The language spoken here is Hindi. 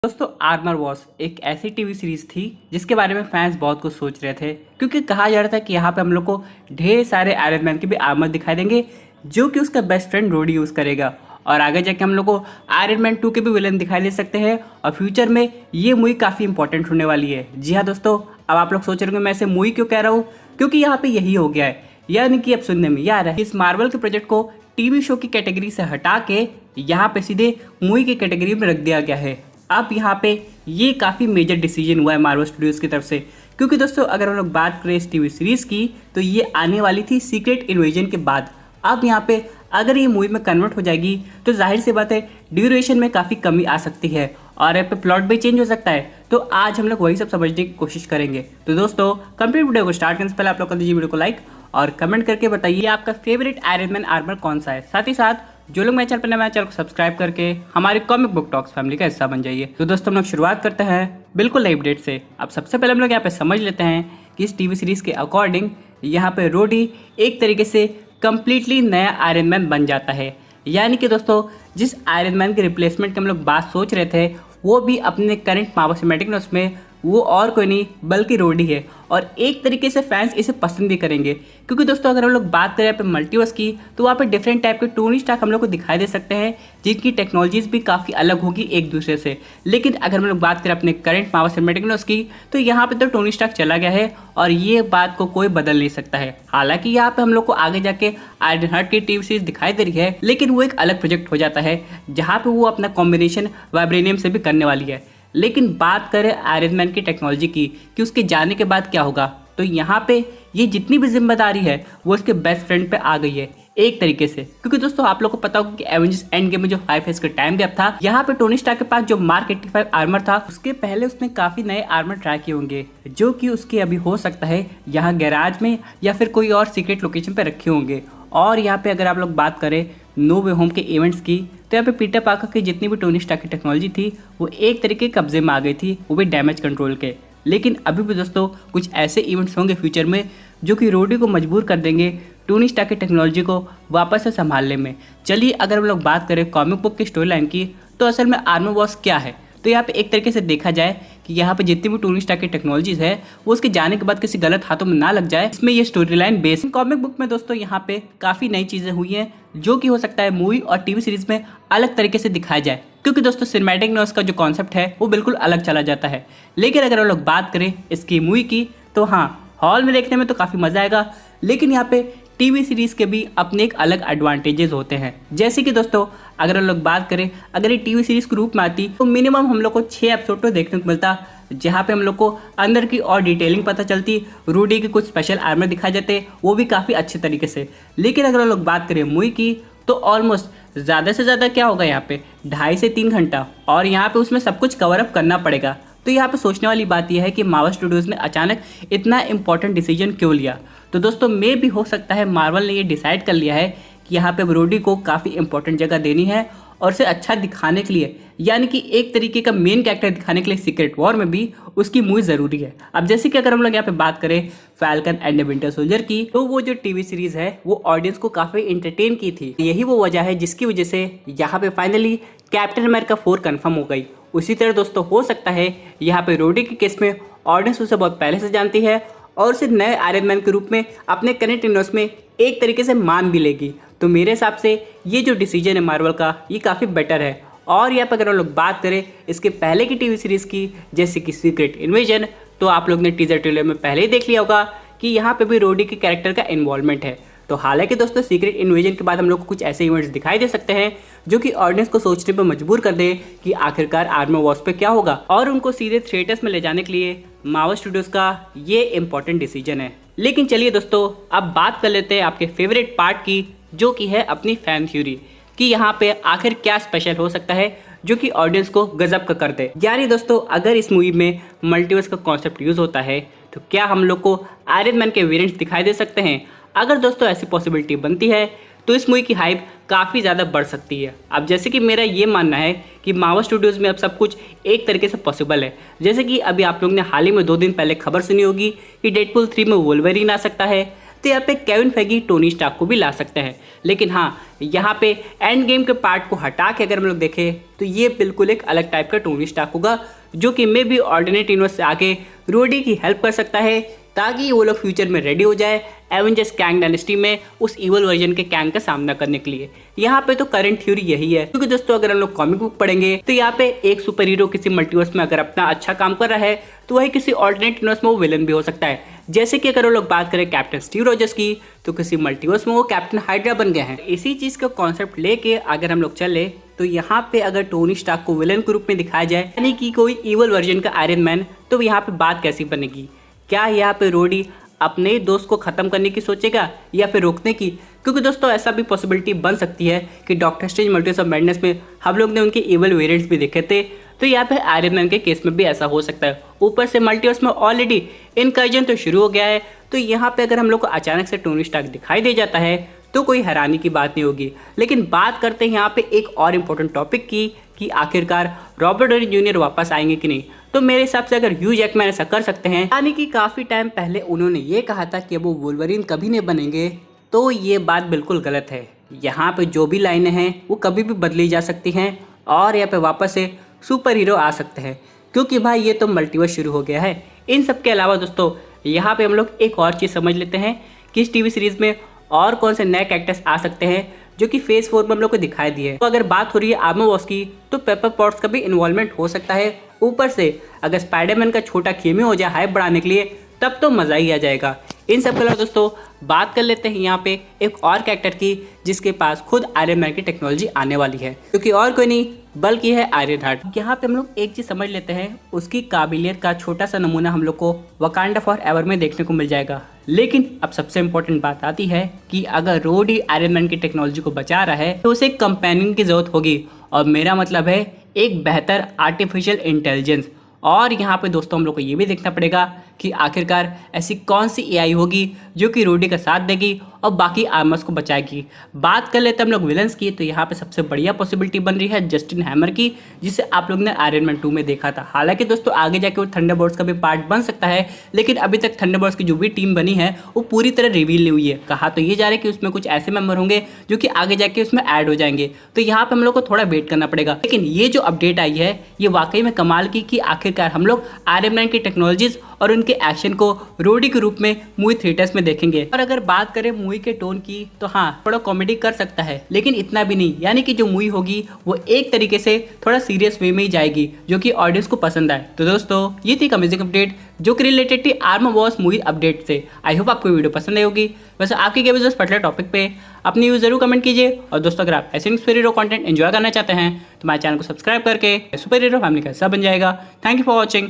दोस्तों आर्मर वॉर्स एक ऐसी टीवी सीरीज थी जिसके बारे में फैंस बहुत कुछ सोच रहे थे, क्योंकि कहा जा रहा था कि यहाँ पे हम लोग को ढेर सारे आयरन मैन के भी आर्मर दिखाई देंगे जो कि उसका बेस्ट फ्रेंड रोडी यूज़ करेगा। और आगे जाके हम लोग को आयरन मैन 2 के भी विलन दिखाई दे सकते हैं और फ्यूचर में ये मूवी काफ़ी इंपॉर्टेंट होने वाली है। जी हाँ दोस्तों, अब आप लोग सोच रहे होंगे मैं ऐसे मूवी क्यों कह रहा हूँ, क्योंकि यहाँ पे यही हो गया है। यानी कि अब सुनने में यार है इस मार्वल के प्रोजेक्ट को टीवी शो की कैटेगरी से हटा के यहाँ पे सीधे मूवी की कैटेगरी में रख दिया गया है। अब यहाँ पे ये काफ़ी मेजर डिसीजन हुआ है मार्वल स्टूडियोज़ की तरफ से, क्योंकि दोस्तों अगर हम लोग बात करें इस टीवी सीरीज़ की तो ये आने वाली थी सीक्रेट इन्वेजन के बाद। अब यहाँ पे अगर ये मूवी में कन्वर्ट हो जाएगी तो जाहिर सी बात है ड्यूरेशन में काफ़ी कमी आ सकती है और यहाँ पे प्लॉट भी चेंज हो सकता है। तो आज हम लोग वही सब समझने की कोशिश करेंगे। तो दोस्तों कंप्लीट वीडियो को स्टार्ट करने से पहले आप लोग कर दीजिए वीडियो को लाइक और कमेंट करके बताइए आपका फेवरेट आयरन मैन आर्मर कौन सा है। साथ ही साथ जो लोग मेरे चैनल पर नए चैनल को सब्सक्राइब करके हमारे कॉमिक बुक टॉक्स फैमिली का हिस्सा बन जाइए। तो दोस्तों हम लोग शुरुआत करते हैं बिल्कुल नई अपडेट से। अब सबसे पहले हम लोग यहाँ पे समझ लेते हैं कि इस टीवी सीरीज़ के अकॉर्डिंग यहाँ पे रोडी एक तरीके से कम्प्लीटली नया आयरन मैन बन जाता है। यानी कि दोस्तों जिस आयरन मैन के रिप्लेसमेंट की हम लोग बात सोच रहे थे वो भी अपने करंट मार्वल सिनेमैटिक यूनिवर्स में वो और कोई नहीं बल्कि रोडी है। और एक तरीके से फैंस इसे पसंद भी करेंगे, क्योंकि दोस्तों अगर हम लोग बात करें यहाँ पे मल्टीवर्स की तो वहाँ पे डिफरेंट टाइप के टोनी स्टार्क हम लोग को दिखाई दे सकते हैं जिनकी टेक्नोलॉजीज भी काफ़ी अलग होगी एक दूसरे से। लेकिन अगर हम लोग बात करें अपने करंट मार्वल सिनेमैटिक यूनिवर्स की तो यहाँ पे तो टोनी स्टार्क चला गया है और ये बात को कोई बदल नहीं सकता है। हालांकि यहाँ पे हम लोग को आगे जाके आयरन हार्ट की टीवी सीरीज दिखाई दे रही है, लेकिन वो एक अलग प्रोजेक्ट हो जाता है जहाँ पे वो अपना कॉम्बिनेशन वाइब्रेनियम से भी करने वाली है। लेकिन बात करें आयरन मैन की टेक्नोलॉजी की कि उसके जाने के बाद क्या होगा, तो यहाँ पे ये जितनी भी जिम्मेदारी है वो उसके बेस्ट फ्रेंड पे आ गई है एक तरीके से। क्योंकि दोस्तों आप लोग को पता होगा कि एवेंजर्स एंड गेम में जो 5 फेज का टाइम गैप था, यहाँ पे टोनी स्टार्क के पास जो मार्क 85 आर्मर था उसके पहले उसने काफी नए आर्मर ट्राई किए होंगे जो कि उसके अभी हो सकता है यहाँ गैराज में या फिर कोई और सीक्रेट लोकेशन पे रखे होंगे। और यहाँ पे अगर आप लोग बात करें नो वे होम के इवेंट्स की तो यहाँ पे पीटर पार्कर की जितनी भी टोनी स्टार्क की टेक्नोलॉजी थी वो एक तरीके के कब्जे में आ गई थी, वो भी डैमेज कंट्रोल के। लेकिन अभी भी दोस्तों कुछ ऐसे इवेंट्स होंगे फ्यूचर में जो कि रोडी को मजबूर कर देंगे टोनी स्टार्क की टेक्नोलॉजी को वापस से संभालने में। चलिए अगर हम लोग बात करें कॉमिक बुक की स्टोरी लाइन की तो असल में आर्मर वॉर्स क्या है, तो यहाँ पे एक तरीके से देखा जाए कि यहाँ पे जितनी भी टोनी स्टार्क की टेक्नोलॉजीज है वो उसके जाने के बाद किसी गलत हाथों में ना लग जाए, इसमें ये story line base. Comic book में दोस्तों यहाँ पे काफ़ी नई चीज़ें हुई हैं जो कि हो सकता है मूवी और टीवी सीरीज में अलग तरीके से दिखाया जाए, क्योंकि दोस्तों सिनेमैटिक यूनिवर्स का जो कॉन्सेप्ट है वो बिल्कुल अलग चला जाता है। लेकिन अगर हम लोग बात करें इसकी मूवी की तो हाँ, हॉल में देखने में तो काफ़ी मज़ा आएगा, लेकिन यहाँ पे टीवी सीरीज़ के भी अपने एक अलग एडवांटेजेस होते हैं। जैसे कि दोस्तों अगर हम लोग बात करें अगर ये टीवी सीरीज़ के रूप में आती तो मिनिमम हम लोग को 6 एपिसोड तो देखने को मिलता, जहाँ पे हम लोग को अंदर की और डिटेलिंग पता चलती, रूडी के कुछ स्पेशल आर्मर दिखाए जाते वो भी काफ़ी अच्छे तरीके से। लेकिन अगर हम लोग बात करें मूवी की तो ऑलमोस्ट ज़्यादा से ज़्यादा क्या होगा यहाँ पे 2.5 से 3 घंटा, और यहाँ पे उसमें सब कुछ कवर अप करना पड़ेगा। तो यहाँ पे सोचने वाली बात यह है कि मार्वल स्टूडियोज़ ने अचानक इतना इंपॉर्टेंट डिसीजन क्यों लिया। तो दोस्तों मे भी हो सकता है मार्वल ने ये डिसाइड कर लिया है कि यहाँ पे रोडी को काफ़ी इंपॉर्टेंट जगह देनी है और उसे अच्छा दिखाने के लिए, यानी कि एक तरीके का मेन कैरेक्टर दिखाने के लिए सीक्रेट वॉर में भी उसकी मूवी ज़रूरी है। अब जैसे कि अगर हम लोग यहाँ पे बात करें falcon and the winter soldier की तो वो जो टीवी सीरीज़ है वो ऑडियंस को काफ़ी इंटरटेन की थी। यही वो वजह है जिसकी वजह से यहाँ पे फाइनली कैप्टन अमेरिका 4 कन्फर्म हो गई। उसी तरह दोस्तों हो सकता है यहाँ पे रोडी के केस में ऑडियंस उसे बहुत पहले से जानती है और उसे नए आयरन मैन के रूप में अपने करंट यूनिवर्स में एक तरीके से मान भी लेगी। तो मेरे हिसाब से ये जो डिसीजन है मार्वल का ये काफ़ी बेटर है। और यहाँ पर अगर हम लोग बात करें इसके पहले की टीवी सीरीज़ की जैसे कि सीक्रेट इन्वेजन, तो आप लोग ने टीजर ट्रेलर में पहले ही देख लिया होगा कि यहाँ पे भी रोडी के कैरेक्टर का इन्वॉल्वमेंट है। तो हालांकि दोस्तों सीक्रेट इन्वेजन के बाद हम लोग को कुछ ऐसे इवेंट्स दिखाई दे सकते हैं जो कि ऑडियंस को सोचने पर मजबूर कर दे कि आखिरकार आर्मर वॉर्स पे क्या होगा, और उनको सीधे थिएटर्स में ले जाने के लिए मार्वल स्टूडियोज का ये इंपॉर्टेंट डिसीजन है। लेकिन चलिए दोस्तों अब बात कर लेते हैं आपके फेवरेट पार्ट की, जो कि है अपनी फैन थ्योरी कि यहाँ पे आखिर क्या स्पेशल हो सकता है जो कि ऑडियंस को गजब का कर दे। यानी दोस्तों अगर इस मूवी में मल्टीवर्स का कॉन्सेप्ट यूज होता है तो क्या हम लोग को आयरन मैन के वेरिएंट्स दिखाई दे सकते हैं। अगर दोस्तों ऐसी पॉसिबिलिटी बनती है तो इस मूवी की हाइप काफ़ी ज़्यादा बढ़ सकती है। अब जैसे कि मेरा ये मानना है कि मार्वल स्टूडियोज़ में अब सब कुछ एक तरीके से पॉसिबल है। जैसे कि अभी आप लोग ने हाल ही में 2 दिन पहले खबर सुनी होगी कि डेडपूल 3 में वोल्वरिन आ सकता है। तो यहाँ पे केविन फेगी टोनी स्टार्क को भी ला सकते हैं। लेकिन हाँ, यहाँ पे एंड गेम के पार्ट को हटा के अगर हम लोग देखें तो ये बिल्कुल एक अलग टाइप का टोनी स्टार्क होगा, जो कि मे भी ऑल्टरनेट यूनिवर्स से आके रोडी की हेल्प कर सकता है ताकि वो लोग फ्यूचर में रेडी हो जाए एवेंजर्स कैंग डायनेस्टी में उस इवल वर्जन के कैंग का सामना करने के लिए। यहाँ पे तो करंट थ्योरी यही है, क्योंकि दोस्तों अगर हम लोग कॉमिक बुक पढ़ेंगे तो यहाँ पे एक सुपर हीरो किसी मल्टीवर्स में अगर अपना अच्छा काम कर रहा है तो वही किसी ऑल्टरनेट यूनिवर्स में वो विलन भी हो सकता है। जैसे कि अगर हम लोग बात करें कैप्टन स्टीव रॉजर्स की, तो किसी मल्टीवर्स में वो कैप्टन हाइड्रा बन गए हैं। इसी चीज का कॉन्सेप्ट लेके अगर हम लोग चले तो यहाँ पे अगर टोनी स्टार्क को विलन के रूप में दिखाया जाए, यानी कि कोई इवल वर्जन का आयरन मैन, तो यहाँ पे बात कैसी बनेगी? क्या यहाँ पे रोडी अपने दोस्त को खत्म करने की सोचेगा या फिर रोकने की? क्योंकि दोस्तों ऐसा भी पॉसिबिलिटी बन सकती है कि doctor strange multiverse of madness में हम लोग ने उनके इवल वेरिएंट्स भी देखे थे, तो यहाँ पे आयरन मैन के केस में भी ऐसा हो सकता है। ऊपर से मल्टीवर्स में ऑलरेडी इनकर्जन तो शुरू हो गया है, तो यहाँ पे अगर हम लोग को अचानक से टोनी स्टार्क दिखाई दे जाता है तो कोई हैरानी की बात नहीं होगी। लेकिन बात करते हैं यहाँ पे एक और इम्पोर्टेंट टॉपिक की कि आखिरकार रॉबर्ट डॉनी जूनियर वापस आएंगे कि नहीं। तो मेरे हिसाब से अगर ह्यू जैकमैन ऐसा कर सकते हैं, यानी कि काफ़ी टाइम पहले उन्होंने ये कहा था कि वो वुल्वरीन कभी नहीं बनेंगे, तो ये बात बिल्कुल गलत है। यहाँ पे जो भी लाइनें हैं वो कभी भी बदली जा सकती हैं और यहाँ पे वापस से सुपर हीरो आ सकते हैं, क्योंकि भाई ये तो मल्टीवर्स शुरू हो गया है। इन सब के अलावा दोस्तों यहाँ पे हम लोग एक और चीज़ समझ लेते हैं कि इस टीवी सीरीज़ में और कौन से नए कैरेक्टर्स आ सकते हैं जो कि फेज 4 में हम लोग को दिखाई दिए। तो अगर बात हो रही है आर्मर वॉर्स की, तो पेपर पॉट्स का भी इन्वॉल्वमेंट हो सकता है। ऊपर से अगर स्पाइडरमैन का छोटा खेमी हो जाए हाइप बढ़ाने के लिए, तब तो मज़ा ही आ जाएगा। इन सब के अलावा दोस्तों बात कर लेते हैं यहाँ पे एक और कैरेक्टर की जिसके पास खुद आयरन मैन की टेक्नोलॉजी आने वाली है, क्योंकि और कोई नहीं बल्कि है आयरन हार्ट। यहाँ पे हम लोग एक चीज़ समझ लेते हैं, उसकी काबिलियत का छोटा सा नमूना हम लोग को वकांडा फॉर एवर में देखने को मिल जाएगा। लेकिन अब सबसे इंपॉर्टेंट बात आती है कि अगर रोडी आयरन मैन की टेक्नोलॉजी को बचा रहा है तो उसे कंपेनियन की जरूरत होगी, और मेरा मतलब है एक बेहतर आर्टिफिशियल इंटेलिजेंस। और यहाँ पे दोस्तों हम लोग को ये भी देखना पड़ेगा कि आखिरकार ऐसी कौन सी एआई होगी जो कि रोडी का साथ देगी और बाकी आर्मर्स को बचाएगी। बात कर लेते हैं हम लोग विलन्स की, तो यहाँ पे सबसे बढ़िया पॉसिबिलिटी बन रही है जस्टिन हैमर की, जिसे आप लोग ने आयरन मैन 2 में देखा था। हालांकि दोस्तों आगे जाके वो थंडरबोल्ट्स का भी पार्ट बन सकता है, लेकिन अभी तक थंडरबोल्ट्स की जो भी टीम बनी है वो पूरी तरह रिवील नहीं हुई है। कहा तो ये जा रहा है कि उसमें कुछ ऐसे मेंबर होंगे जो कि आगे जाके उसमें ऐड हो जाएंगे, तो यहाँ पे हम लोग को थोड़ा वेट करना पड़ेगा। लेकिन ये जो अपडेट आई है ये वाकई में कमाल की कि आखिरकार हम लोग आयरन मैन की टेक्नोलॉजीज और उनके एक्शन को रोडी के रूप में मूवी थिएटर्स में देखेंगे। और अगर बात करें मूवी के टोन की, तो हाँ थोड़ा कॉमेडी कर सकता है, लेकिन इतना भी नहीं। यानी कि जो मूवी होगी वो एक तरीके से थोड़ा सीरियस वे में ही जाएगी, जो कि ऑडियंस को पसंद आए। तो दोस्तों ये थी अमेजिंग अपडेट जो कि रिलेटेड थी आर्मर वॉर्स मूवी अपडेट से। आई होप आपको वीडियो पसंद आई होगी। वैसे आपकी क्या विजन पर्टिकुलर टॉपिक पे अपनी व्यूज जरूर कमेंट कीजिए। और दोस्तों अगर आप ऐसे सुपर हीरो कंटेंट एंजॉय करना चाहते हैं तो हमारे चैनल को सब्सक्राइब करके सुपर हीरो फैमिली का हिस्सा बन जाएगा। Thank you for watching.